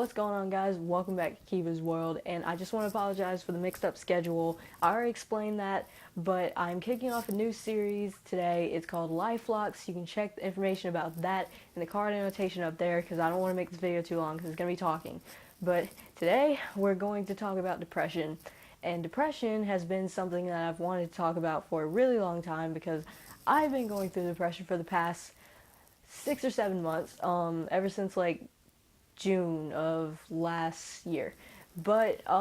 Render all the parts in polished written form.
What's going on, guys? Welcome back to Keva'sWorld, and I just want to apologize for the mixed up schedule. I already explained that, but I'm kicking off a new series today. It's called Lifelocks. You can check the information about that in the card annotation up there, because I don't want to make this video too long because it's going to be talking. But today we're going to talk about depression, and depression has been something that I've wanted to talk about for a really long time because I've been going through depression for the past 6 or 7 months, ever since like June of last year. But I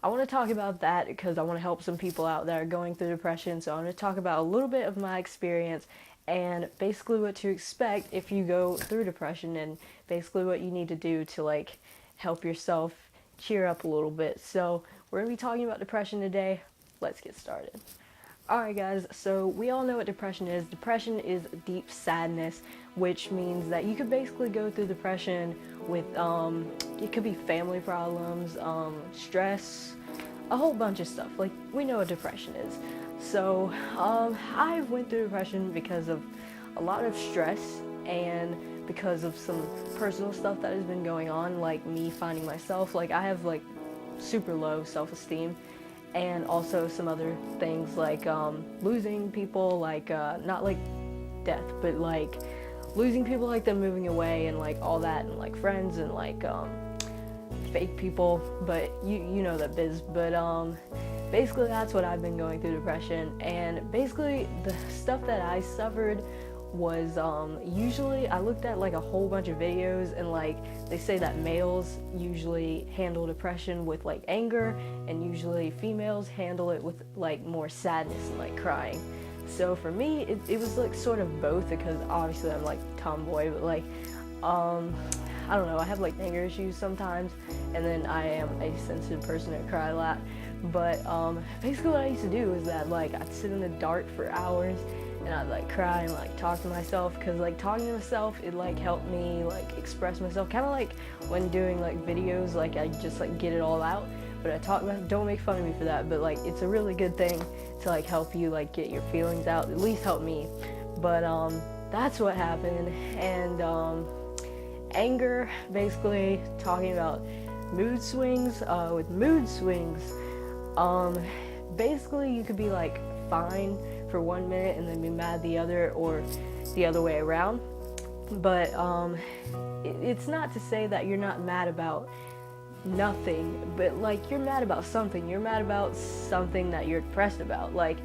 want to talk about that because I want to help some people out that are going through depression. So I'm going to talk about a little bit of my experience and basically what to expect if you go through depression, and basically what you need to do to like help yourself cheer up a little bit. So we're going to be talking about depression today. Let's get started. Alright guys, so we all know what depression is. Depression is deep sadness, which means that you could basically go through depression with, it could be family problems, stress, a whole bunch of stuff. Like, we know what depression is. So, I went through depression because of a lot of stress and because of some personal stuff that has been going on, like me finding myself. Like, I have, like, super low self-esteem. And also some other things like losing people, like not like death, but like losing people, like them moving away and like all that, and like friends and like fake people, but you know that biz. But basically that's what I've been going through, depression. And basically the stuff that I suffered was usually I looked at like a whole bunch of videos, and like they say that males usually handle depression with like anger, and usually females handle it with like more sadness and like crying. So for me it was like sort of both, because obviously I'm like tomboy, but like I don't know, I have like anger issues sometimes, and then I am a sensitive person that cry a lot. But basically what I used to do is that like I'd sit in the dark for hours and I'd like cry and like talk to myself, because like talking to myself, it like helped me like express myself, kind of like when doing like videos, like I just like get it all out. But I talk about, don't make fun of me for that, but like it's a really good thing to like help you like get your feelings out, at least help me. But that's what happened. And anger, basically talking about mood swings. With mood swings, basically you could be like fine for 1 minute and then be mad the other, or the other way around. But it's not to say that you're not mad about nothing, but like you're mad about something. You're mad about something that you're depressed about. Like,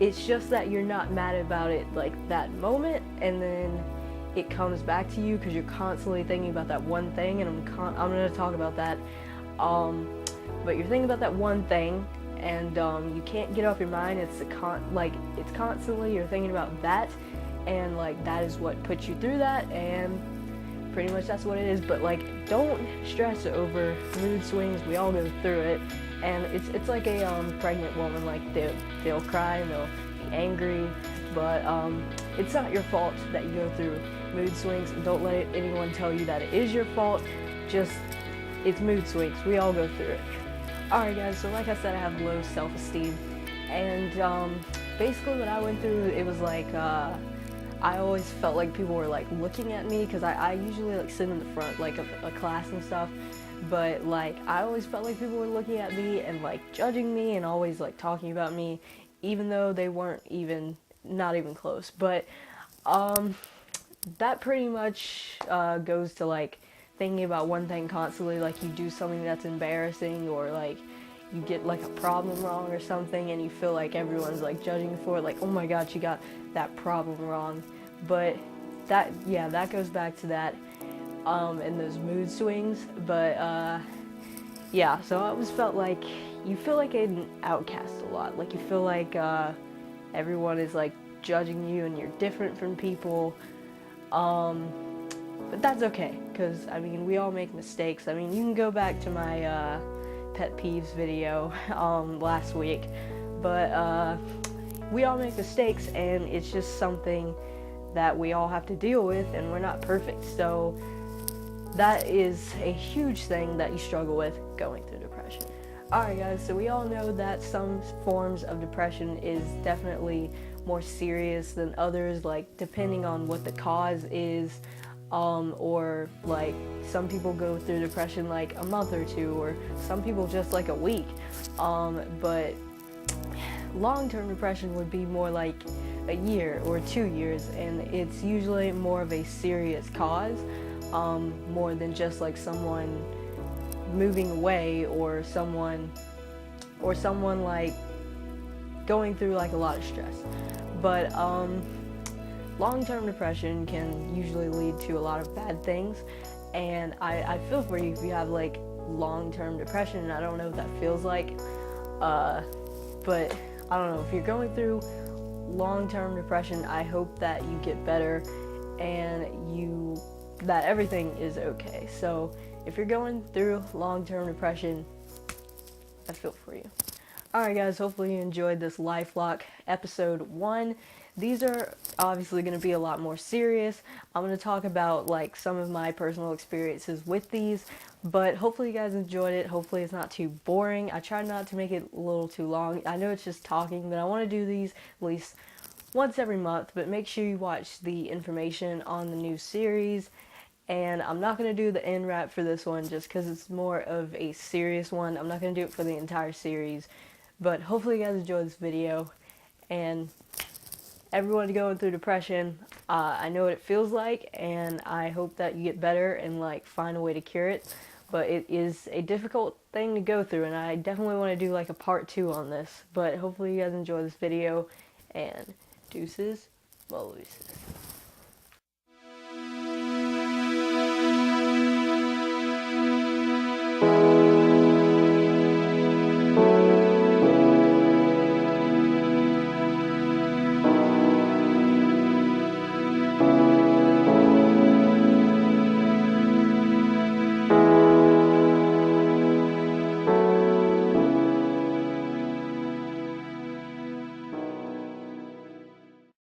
it's just that you're not mad about it like that moment, and then it comes back to you because you're constantly thinking about that one thing. And I'm going to talk about that. But you're thinking about that one thing, and you can't get off your mind. It's constantly you're thinking about that, and like that is what puts you through that, and pretty much that's what it is. But like, don't stress over mood swings. We all go through it, and it's like a pregnant woman. Like they'll cry and they'll be angry, but it's not your fault that you go through mood swings. Don't let anyone tell you that it is your fault. Just, it's mood swings. We all go through it. Alright guys, so like I said, I have low self-esteem, and basically what I went through, it was like I always felt like people were like looking at me, because I usually like sit in the front like of a class and stuff, but like I always felt like people were looking at me and like judging me and always like talking about me, even though they weren't not even close. But that pretty much goes to like thinking about one thing constantly. Like you do something that's embarrassing, or like you get like a problem wrong or something, and you feel like everyone's like judging you for it, like, oh my god, she got that problem wrong. But that goes back to that and those mood swings. But yeah, so I always felt like you feel like an outcast a lot. Like you feel like everyone is like judging you and you're different from people. But that's okay, because I mean, we all make mistakes. I mean, you can go back to my pet peeves video last week, but we all make mistakes, and it's just something that we all have to deal with, and we're not perfect. So that is a huge thing that you struggle with going through depression. Alright guys, so we all know that some forms of depression is definitely more serious than others, like depending on what the cause is. or like some people go through depression like a month or two, or some people just like a week. But long-term depression would be more like a year or 2 years, and it's usually more of a serious cause, more than just like someone moving away, or someone like going through like a lot of stress. But long-term depression can usually lead to a lot of bad things, and I feel for you if you have like long-term depression, and I don't know what that feels like, but I don't know, if you're going through long-term depression, I hope that you get better and that everything is okay. So if you're going through long-term depression, I feel for you. Alright guys, hopefully you enjoyed this LifeLock episode 1. These are obviously going to be a lot more serious. I'm going to talk about like some of my personal experiences with these, but hopefully you guys enjoyed it. Hopefully it's not too boring. I tried not to make it a little too long. I know it's just talking, but I want to do these at least once every month. But make sure you watch the information on the new series. And I'm not going to do the end wrap for this one just because it's more of a serious one. I'm not going to do it for the entire series. But hopefully you guys enjoyed this video. And everyone going through depression, I know what it feels like, and I hope that you get better and like find a way to cure it. But it is a difficult thing to go through, and I definitely want to do like a part 2 on this. But hopefully you guys enjoy this video, and deuces, Moses.